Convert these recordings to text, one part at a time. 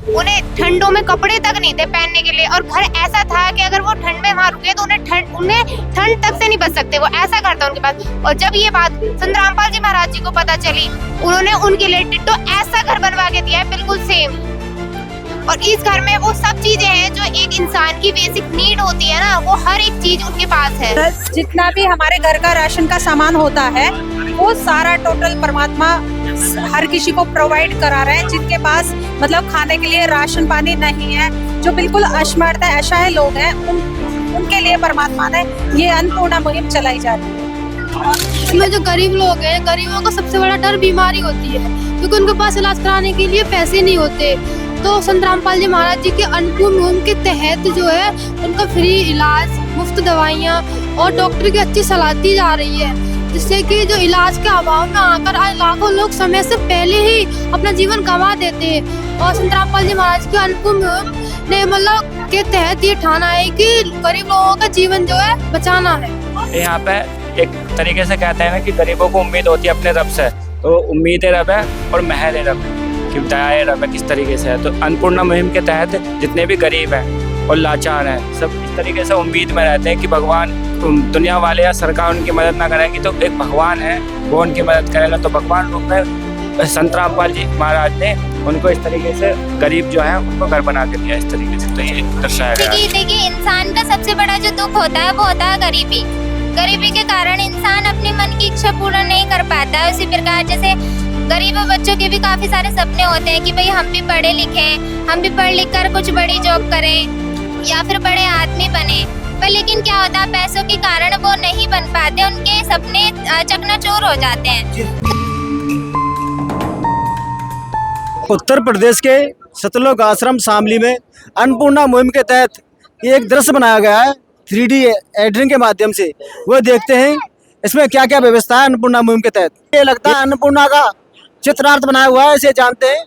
उन्हें ठंडों में कपड़े तक नहीं थे पहनने के लिए, और घर ऐसा था कि अगर वो ठंड में वहाँ रुके तो उन्हें ठंड तक से नहीं बच सकते, वो ऐसा घर था उनके पास। और जब ये बात संत रामपाल जी महाराज जी को पता चली, उन्होंने उनके लिए डिट्टो ऐसा घर बनवा के दिया है, बिल्कुल सेम। और इस घर में वो सब चीजें हैं जो एक इंसान की बेसिक नीड होती है ना, वो हर एक चीज उनके पास है। जितना भी हमारे घर का राशन का सामान होता है वो सारा टोटल परमात्मा हर किसी को प्रोवाइड करा रहे हैं, जिनके पास मतलब खाने के लिए राशन पानी नहीं है, जो बिल्कुल असमर्थ है, असहाय लोग हैं, उनके लिए परमात्मा ने ये अन्नपूर्णा मुहिम चलाई जा रही है। इसमें जो गरीब लोग हैं, गरीबों का सबसे बड़ा डर बीमारी होती है, क्योंकि उनके पास इलाज कराने के लिए पैसे नहीं होते। तो संत रामपाल जी महाराज जी के अन्नपूर्णा मुहिम के तहत जो है उनका फ्री इलाज, मुफ्त दवाइयाँ और डॉक्टर की अच्छी सलाह दी जा रही है, जिससे कि जो इलाज के अभाव में आकर आज लाखों लोग समय से पहले ही अपना जीवन गंवा देते हैं। और संत रामपाल जी महाराज के अन्नपूर्णा मुहिम ने मतलब के तहत ये ठाना है कि गरीब लोगों का जीवन जो है बचाना है। यहाँ पे एक तरीके से कहते हैं ना कि गरीबों को उम्मीद होती है अपने रब से, तो उम्मीद रब है और महल रब है कि दया रब है किस तरीके से है। तो अन्नपूर्णा मुहिम के तहत जितने भी गरीब हैं और लाचार हैं, सब इस तरीके से उम्मीद में रहते हैं कि भगवान, दुनिया वाले या सरकार उनकी मदद ना करेगी तो एक भगवान है वो उनकी मदद करेगा। तो भगवान रूप में संत रामपाल जी महाराज ने उनको इस तरीके से गरीब जो है उनको घर बना के दिया इस तरीके से। तो ये दर्शाया गया है। देखिए इंसान का सबसे बड़ा जो दुख होता है वो होता है गरीबी। गरीबी के कारण इंसान अपने मन की इच्छा पूरा नहीं कर पाता है। उसी प्रकार जैसे गरीब बच्चों के भी काफी सारे सपने होते हैं कि भाई हम भी पढ़े लिखे, हम भी पढ़ लिख कर कुछ बड़ी जॉब करें या फिर बड़े आदमी बने, पर लेकिन क्या होता है पैसों के कारण वो नहीं बन पाते, उनके सपने चकनाचूर हो जाते हैं। उत्तर प्रदेश के सतलोक आश्रम शामली में अन्नपूर्णा मुहिम के तहत ये एक दृश्य बनाया गया है 3D एडिटिंग के माध्यम से। वो देखते हैं इसमें क्या क्या व्यवस्था है अन्नपूर्णा मुहिम के तहत। ये लगता है अन्नपूर्णा का चित्रार्थ बनाया हुआ है, इसे जानते हैं।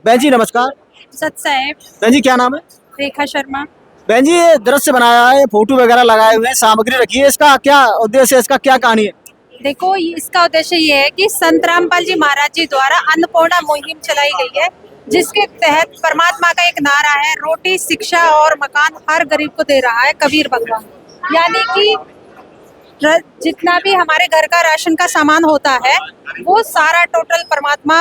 बहन जी नमस्कार। सत साहेब। बहन जी क्या नाम है? रेखा शर्मा। बहन जी ये दृश्य बनाया है, फोटो वगैरह लगाए हुए हैं, सामग्री रखी है, इसका क्या उद्देश्य है, इसका क्या कहानी है? देखो इसका उद्देश्य ये है कि संत रामपाल जी महाराज जी द्वारा अन्नपूर्णा मुहिम चलाई गई है, जिसके तहत परमात्मा का एक नारा है, रोटी शिक्षा और मकान हर गरीब को दे रहा है कबीर भगवान। यानी कि जितना भी हमारे घर का राशन का सामान होता है वो सारा टोटल परमात्मा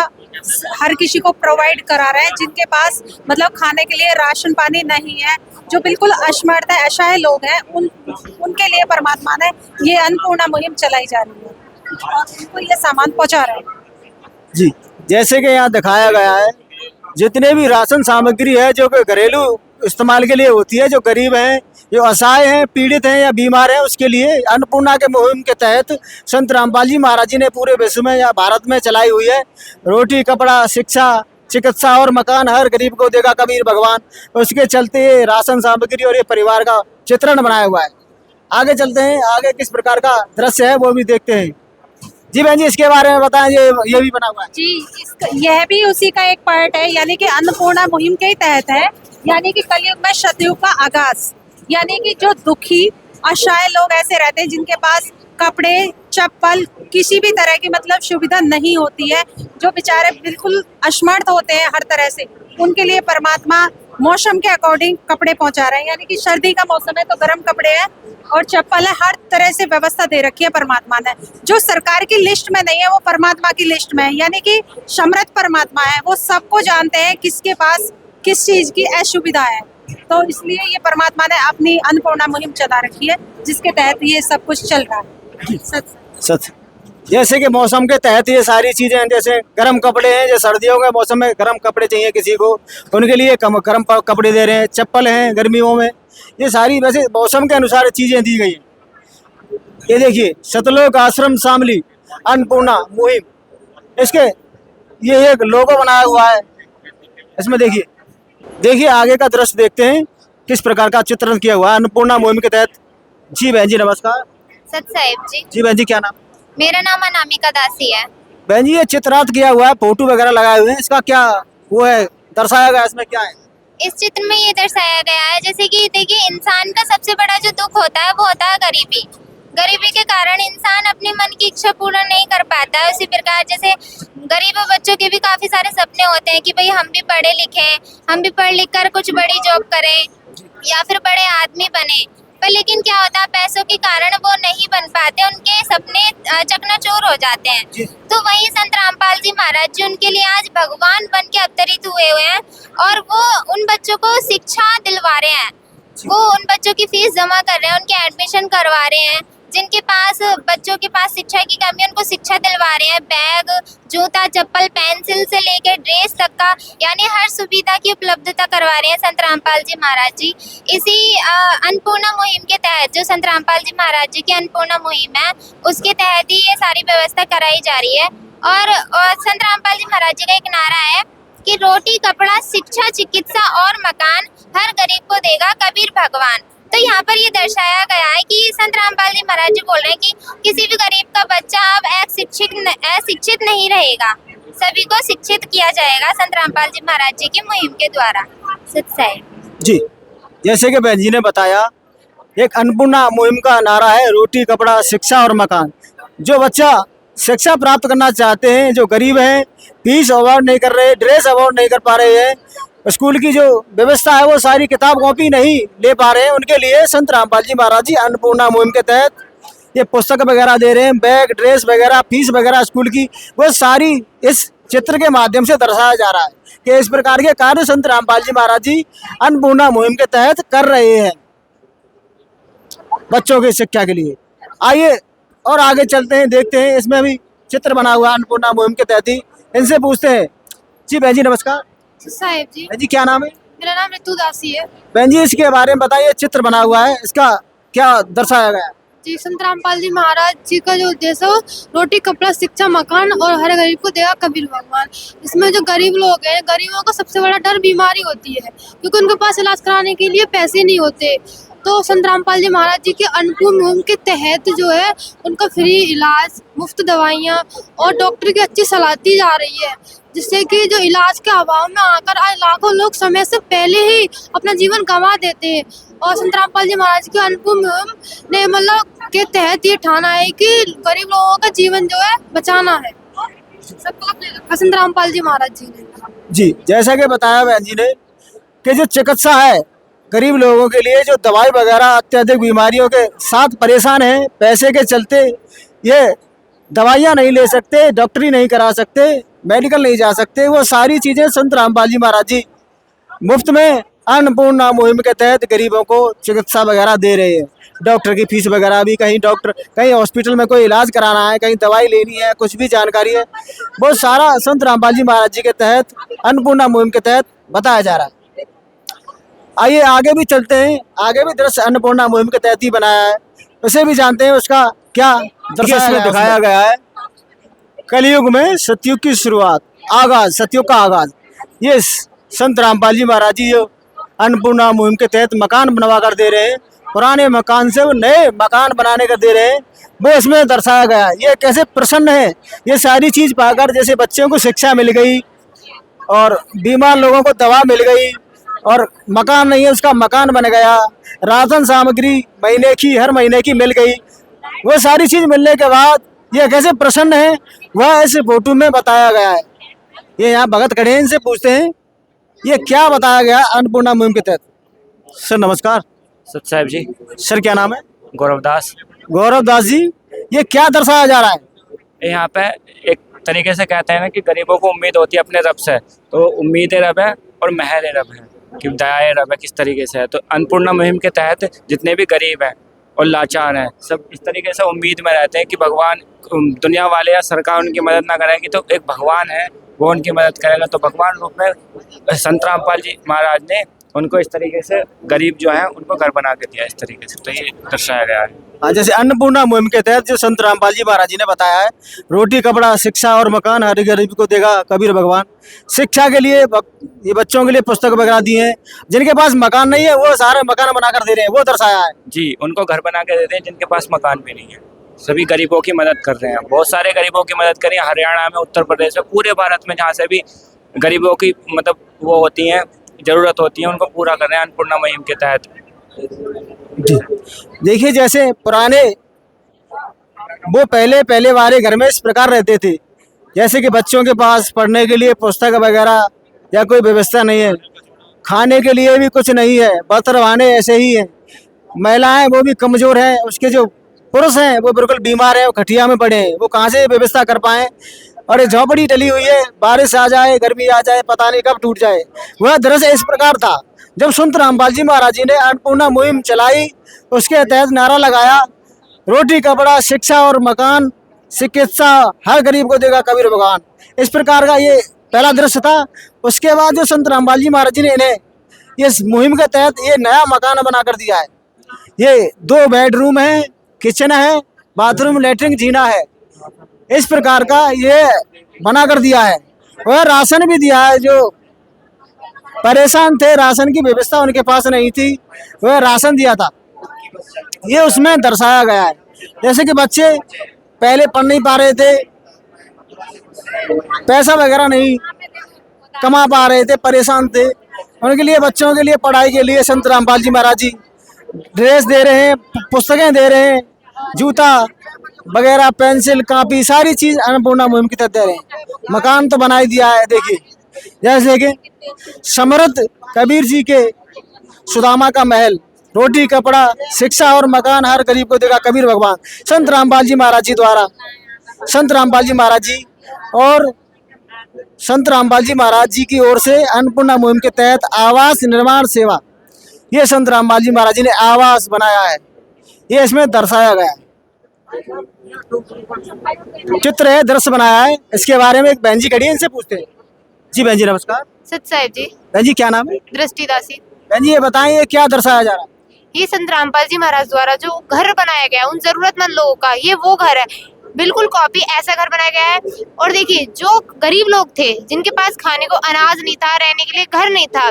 हर किसी को प्रोवाइड करा रहे हैं, जिनके पास मतलब खाने के लिए राशन पानी नहीं है, जो बिल्कुल असमर्थ है, असहाय लोग हैं, उनके लिए परमात्मा ने ये अन्नपूर्णा मुहिम चलाई जा रही है और उनको ये सामान पहुंचा रहे हैं। जी जैसे कि यहाँ दिखाया गया है, जितने भी राशन सामग्री है जो कि घरेलू इस्तेमाल के लिए होती है, जो गरीब हैं, जो असहाय हैं, पीड़ित हैं या बीमार हैं, उसके लिए अन्नपूर्णा के मुहिम के तहत संत रामपाल जी महाराज जी ने पूरे विश्व में या भारत में चलाई हुई है। रोटी कपड़ा शिक्षा चिकित्सा और मकान हर गरीब को देगा कबीर भगवान। उसके चलते राशन सामग्री और ये परिवार का चित्रण बनाया हुआ है। आगे चलते हैं, आगे किस प्रकार का दृश्य है वो भी देखते हैं। जी बहन जी इसके बारे में बताएं, ये भी बना हुआ है। जी यह भी उसी का एक पार्ट है, यानी कि अन्नपूर्णा मुहिम के तहत है। यानी कि कलयुग में सतयुग का आगाज, यानी कि जो दुखी असहाय लोग ऐसे रहते हैं जिनके पास कपड़े चप्पल किसी भी तरह की मतलब सुविधा नहीं होती है, जो बेचारे बिल्कुल असमर्थ होते हैं हर तरह से, उनके लिए परमात्मा मौसम के अकॉर्डिंग कपड़े पहुंचा रहे हैं। यानी कि सर्दी का मौसम है तो गर्म कपड़े हैं और चप्पल है, हर तरह से व्यवस्था दे रखी है परमात्मा ने। जो सरकार की लिस्ट में नहीं है वो परमात्मा की लिस्ट में है, यानी कि समर्थ परमात्मा है, वो सबको जानते हैं किसके पास किस चीज की असुविधा है। तो इसलिए ये परमात्मा ने अपनी अन्नपूर्णा मुहिम चला रखी है, जिसके तहत ये सब कुछ चल रहा है। सच जैसे कि मौसम के तहत ये सारी चीजें हैं, जैसे गर्म कपड़े हैं, जो सर्दियों के मौसम में गर्म कपड़े चाहिए किसी को, उनके लिए गर्म कपड़े दे रहे हैं, चप्पल हैं गर्मियों में, ये सारी वैसे मौसम के अनुसार चीजें दी गई हैं। ये देखिए सतलोक आश्रम शामली अन्नपूर्णा मुहिम, इसके ये एक लोगो बनाया हुआ है। इसमें देखिए आगे का दृश्य देखते हैं किस प्रकार का चित्रण किया हुआ है अन्नपूर्णा मुहिम के तहत। जी बहन जी नमस्कार। सत साहेब जी। जी बहन जी क्या नाम? मेरा नाम अनामिका दासी है। बहन जी ये चित्रार्थ किया हुआ है, फोटो वगैरह लगाए हुए हैं, इसका क्या वो है, दर्शाया गया इसमें क्या है? इस चित्र में ये दर्शाया गया है जैसे कि देखिए इंसान का सबसे बड़ा जो दुख होता है वो होता है गरीबी। गरीबी के कारण इंसान अपने मन की इच्छा पूर्ण नहीं कर पाता है। उसी प्रकार जैसे गरीब बच्चों के भी काफी सारे सपने होते हैं कि भाई हम भी पढ़े लिखे, हम भी पढ़ लिख कर कुछ बड़ी जॉब करें या फिर बड़े आदमी बने, पर लेकिन क्या होता है पैसों के कारण वो नहीं बन पाते, उनके सपने चकनाचूर हो जाते हैं। तो वही संत रामपाल जी महाराज जी उनके लिए आज भगवान बन के अवतरित हुए हैं और वो उन बच्चों को शिक्षा दिलवा रहे हैं, वो उन बच्चों की फीस जमा कर रहे हैं, उनके एडमिशन करवा रहे हैं, जिनके पास बच्चों के पास शिक्षा की कमी है उनको शिक्षा दिलवा रहे हैं, बैग, जूता, चप्पल, पेंसिल से लेकर ड्रेस तक का यानी हर सुविधा की उपलब्धता करवा रहे हैं संत रामपाल जी महाराज जी। इसी अन्नपूर्णा मुहिम के तहत जो संत रामपाल जी महाराज जी की अन्नपूर्णा मुहिम है उसके तहत ही ये सारी व्यवस्था कराई जा रही है। और संत रामपाल जी महाराज जी का एक नारा है कि रोटी, कपड़ा, शिक्षा, चिकित्सा और मकान हर गरीब को देगा कबीर भगवान। तो यहाँ पर ये दर्शाया गया है कि संत रामपाल जी महाराज जी बोल रहे हैं कि किसी भी गरीब का बच्चा अब अशिक्षित नहीं रहेगा, सभी को शिक्षित किया जाएगा संत रामपाल जी महाराज जी की मुहिम के द्वारा। सत्य जी, जैसे कि बहन जी ने बताया, एक अन्नपूर्णा मुहिम का नारा है रोटी, कपड़ा, शिक्षा और मकान। जो बच्चा शिक्षा प्राप्त करना चाहते हैं, जो गरीब हैं, फीस अवॉर्ड नहीं कर रहे, ड्रेस अवॉर्ड नहीं कर पा रहे हैं, स्कूल की जो व्यवस्था है वो सारी किताब कॉपी नहीं ले पा रहे हैं, उनके लिए संत रामपाल जी महाराज जी अन्नपूर्णा मुहिम के तहत ये पुस्तक वगैरह दे रहे हैं, बैग, ड्रेस वगैरह, फीस वगैरह स्कूल की, वो सारी इस चित्र के माध्यम से दर्शाया जा रहा है कि इस प्रकार के कार्य संत रामपाल जी महाराज जी अन्नपूर्णा मुहिम के तहत कर रहे हैं बच्चों की शिक्षा के लिए। आइए और आगे चलते हैं, देखते हैं, इसमें भी चित्र बना हुआ अन्नपूर्णा मुहिम के तहत ही, इनसे पूछते हैं। जी बहन जी नमस्कार। साहेब जी, बहन जी क्या नाम है? मेरा नाम ऋतु दासी है। बहन जी इसके बारे में बताइए, चित्र बना हुआ है, इसका क्या दर्शाया गया है? जी, संत रामपाल जी महाराज जी का जो उद्देश्य है रोटी, कपड़ा, शिक्षा, मकान और हर गरीब को देगा कबीर भगवान। इसमें जो गरीब लोग हैं, गरीबों का सबसे बड़ा डर बीमारी होती है, क्योंकि उनके पास इलाज कराने के लिए पैसे नहीं होते। तो संत रामपाल जी महाराज जी के अन्नपूर्णा मुहिम के तहत जो है उनका फ्री इलाज, मुफ्त दवाइयाँ और डॉक्टर की अच्छी सलाह दी जा रही है, जिससे कि जो इलाज के अभाव में आकर आज लाखों लोग समय से पहले ही अपना जीवन गंवा देते हैं। और संत रामपाल जी महाराज के अन्नपूर्णा मुहिम ने मतलब के तहत ये ठाना है कि गरीब लोगों का जीवन जो है बचाना है। संत रामपाल जी महाराज जी ने जी, जैसा कि बताया बहन जी ने कि जो चिकित्सा है गरीब लोगों के लिए, जो दवाई वगैरह अत्यधिक बीमारियों के साथ परेशान हैं, पैसे के चलते ये दवाइयाँ नहीं ले सकते, डॉक्टरी नहीं करा सकते, मेडिकल नहीं जा सकते, वो सारी चीज़ें संत रामपाल जी महाराज जी मुफ्त में अन्नपूर्णा मुहिम के तहत गरीबों को चिकित्सा वगैरह दे रहे हैं। डॉक्टर की फीस वगैरह भी, कहीं हॉस्पिटल में कोई इलाज कराना है, कहीं दवाई लेनी है, कुछ भी जानकारी है, वो सारा संत रामपाल जी महाराज जी के तहत अन्नपूर्णा मुहिम के तहत बताया जा रहा है। आइए आगे भी चलते हैं, आगे भी दृश्य अन्नपूर्णा मुहिम के तहत ही बनाया है, उसे भी जानते हैं उसका क्या दृश्य दिखाया गया है। कलयुग में सतयुग की शुरुआत, आगाज, सतयुग का आगाज, ये संत रामपाल जी महाराज जी जो अन्नपूर्णा मुहिम के तहत मकान बनवा कर दे रहे हैं, पुराने मकान से वो नए मकान बनाने का दे रहे हैं, वो इसमें दर्शाया गया है। ये कैसे प्रसन्न है, ये सारी चीज पाकर, जैसे बच्चों को शिक्षा मिल गई और बीमार लोगों को दवा मिल गई और मकान नहीं है उसका मकान बन गया, राशन सामग्री महीने की हर महीने की मिल गई, वो सारी चीज मिलने के बाद ये कैसे प्रसन्न है वह इस फोटो में बताया गया है। ये यहाँ भगत खड़े हैं, इनसे पूछते हैं ये क्या बताया गया अन्नपूर्णा मुहिम के तहत। सर नमस्कार। सत साहब जी। सर क्या नाम है? गौरवदास। गौरवदास जी, ये क्या दर्शाया जा रहा है? यहाँ पे एक तरीके से कहते हैं ना कि गरीबों को उम्मीद होती है अपने रब से, तो उम्मीद रब है और महर रब है कि दया रब है किस तरीके से है। तो अन्नपूर्णा मुहिम के तहत जितने भी गरीब हैं और लाचार हैं, सब इस तरीके से उम्मीद में रहते हैं कि भगवान, दुनिया वाले या सरकार उनकी मदद ना करेगी तो एक भगवान है वो उनकी मदद करेगा। तो भगवान रूप में संत रामपाल जी महाराज ने उनको इस तरीके से गरीब जो है उनको घर बना के दिया इस तरीके से, तो ये दर्शाया गया है। हाँ, जैसे अन्नपूर्णा मुहिम के तहत जो संत रामपाल जी महाराज जी ने बताया है, रोटी, कपड़ा, शिक्षा और मकान हर गरीब को देगा कबीर भगवान। शिक्षा के लिए ये बच्चों के लिए पुस्तक वगैरह दिए हैं, जिनके पास मकान नहीं है वो सारे मकान बना कर दे रहे हैं, वो दर्शाया है। जी, उनको घर बना के देते हैं जिनके पास मकान भी नहीं है, सभी गरीबों की मदद कर रहे हैं, बहुत सारे गरीबों की मदद करें। हरियाणा में, उत्तर प्रदेश में, पूरे भारत में जहाँ से भी गरीबों की मतलब वो होती हैं, जरूरत होती है, उनको पूरा कर रहे हैं अन्नपूर्णा मुहिम के तहत। जी, देखिए जैसे पुराने वो पहले वाले घर में इस प्रकार रहते थे, जैसे कि बच्चों के पास पढ़ने के लिए पुस्तक वगैरह या कोई व्यवस्था नहीं है, खाने के लिए भी कुछ नहीं है, बर्तन ऐसे ही हैं, महिलाएं वो भी कमज़ोर हैं, उसके जो पुरुष हैं वो बिल्कुल बीमार हैं, वो खटिया में पड़े हैं, वो कहाँ से व्यवस्था कर पाएँ। और ये झोपड़ी डली हुई है, बारिश आ जाए गर्मी आ जाए पता नहीं कब टूट जाए। वह दरअसल इस प्रकार था, जब संत रामपाल जी महाराज जी ने अन्नपूर्णा मुहिम चलाई, उसके तहत नारा लगाया, रोटी कपड़ा शिक्षा और मकान चिकित्सा हर गरीब को देगा कबीर भगवान। इस प्रकार का ये पहला दृश्य था। उसके बाद जो संत रामपाल जी महाराज जी ने इन्हें इस मुहिम के तहत ये नया मकान बना कर दिया है। ये 2 बेडरूम है, किचन है, बाथरूम लैट्रिन जीना है, इस प्रकार का ये बना कर दिया है। और राशन भी दिया है, जो परेशान थे राशन की व्यवस्था उनके पास नहीं थी, वह राशन दिया था, ये उसमें दर्शाया गया है। जैसे कि बच्चे पहले पढ़ नहीं पा रहे थे, पैसा वगैरह नहीं कमा पा रहे थे, परेशान थे, उनके लिए बच्चों के लिए पढ़ाई के लिए संत रामपाल जी महाराज जी ड्रेस दे रहे हैं, पुस्तकें दे रहे हैं, जूता वगैरह पेंसिल कापी सारी चीज़ अन्नपूर्णा मुहिम के तहत दे रहे हैं। मकान तो बना ही दिया है, देखिए जैसे कि समर्थ कबीर जी के सुदामा का महल, रोटी कपड़ा शिक्षा और मकान हर गरीब को देगा कबीर भगवान। संत रामपाल जी महाराज जी द्वारा संत रामपाल जी महाराज जी और संत रामपाल जी महाराज जी की ओर से अन्नपूर्णा मुहिम के तहत आवास निर्माण सेवा, ये संत रामपाल जी महाराज जी ने आवास बनाया है, ये इसमें दर्शाया गया है, चित्र है, दृश्य बनाया है। इसके बारे में एक बहन जी खड़ी है, इनसे पूछते हैं। जी बहन जी नमस्कार। सत साहिब जी। बहन जी क्या नाम है? दृष्टिदासी। बहन जी ये बताएं, ये क्या दर्शाया जा रहा है? ये संत रामपाल जी महाराज द्वारा जो घर बनाया गया है उन जरूरतमंद लोगों का, ये वो घर है, बिल्कुल कॉपी ऐसा घर बनाया गया है। और देखिए जो गरीब लोग थे जिनके पास खाने को अनाज नहीं था, रहने के लिए घर नहीं था,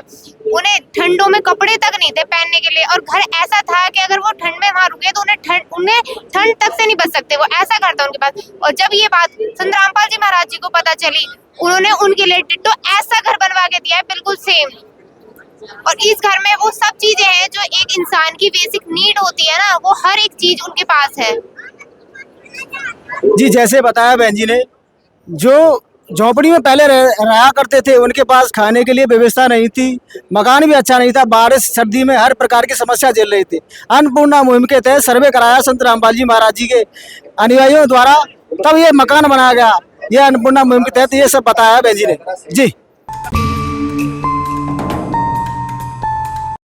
उन्हें ठंडों में कपड़े तक नहीं थे पहनने के लिए, और घर ऐसा था कि अगर वो ठंड में वहां रुके तो उन्हें ठंड तक से नहीं बच सकते, वो ऐसा घर था उनके पास। और जब ये बात संत रामपाल जी महाराज जी को पता चली, उन्होंने उनके लिए डिट्टो ऐसा घर बनवा के दिया है, बिल्कुल सेम। और इस घर में वो सब चीजें हैं जो एक इंसान की बेसिक नीड होती है ना, वो हर एक चीज उनके पास है। जी जैसे बताया बहन जी ने, जो झोपड़ी में पहले रहा करते थे उनके पास खाने के लिए व्यवस्था नहीं थी, मकान भी अच्छा नहीं था, बारिश सर्दी में हर प्रकार की समस्या झेल रही थी। अन्नपूर्णा मुहिम के तहत सर्वे कराया संत रामपाल जी महाराज जी के अनुयायियों द्वारा, तब ये मकान बनाया गया। ये अन्नपूर्णा मुहिम के तहत ये सब बताया बहन जी ने। जी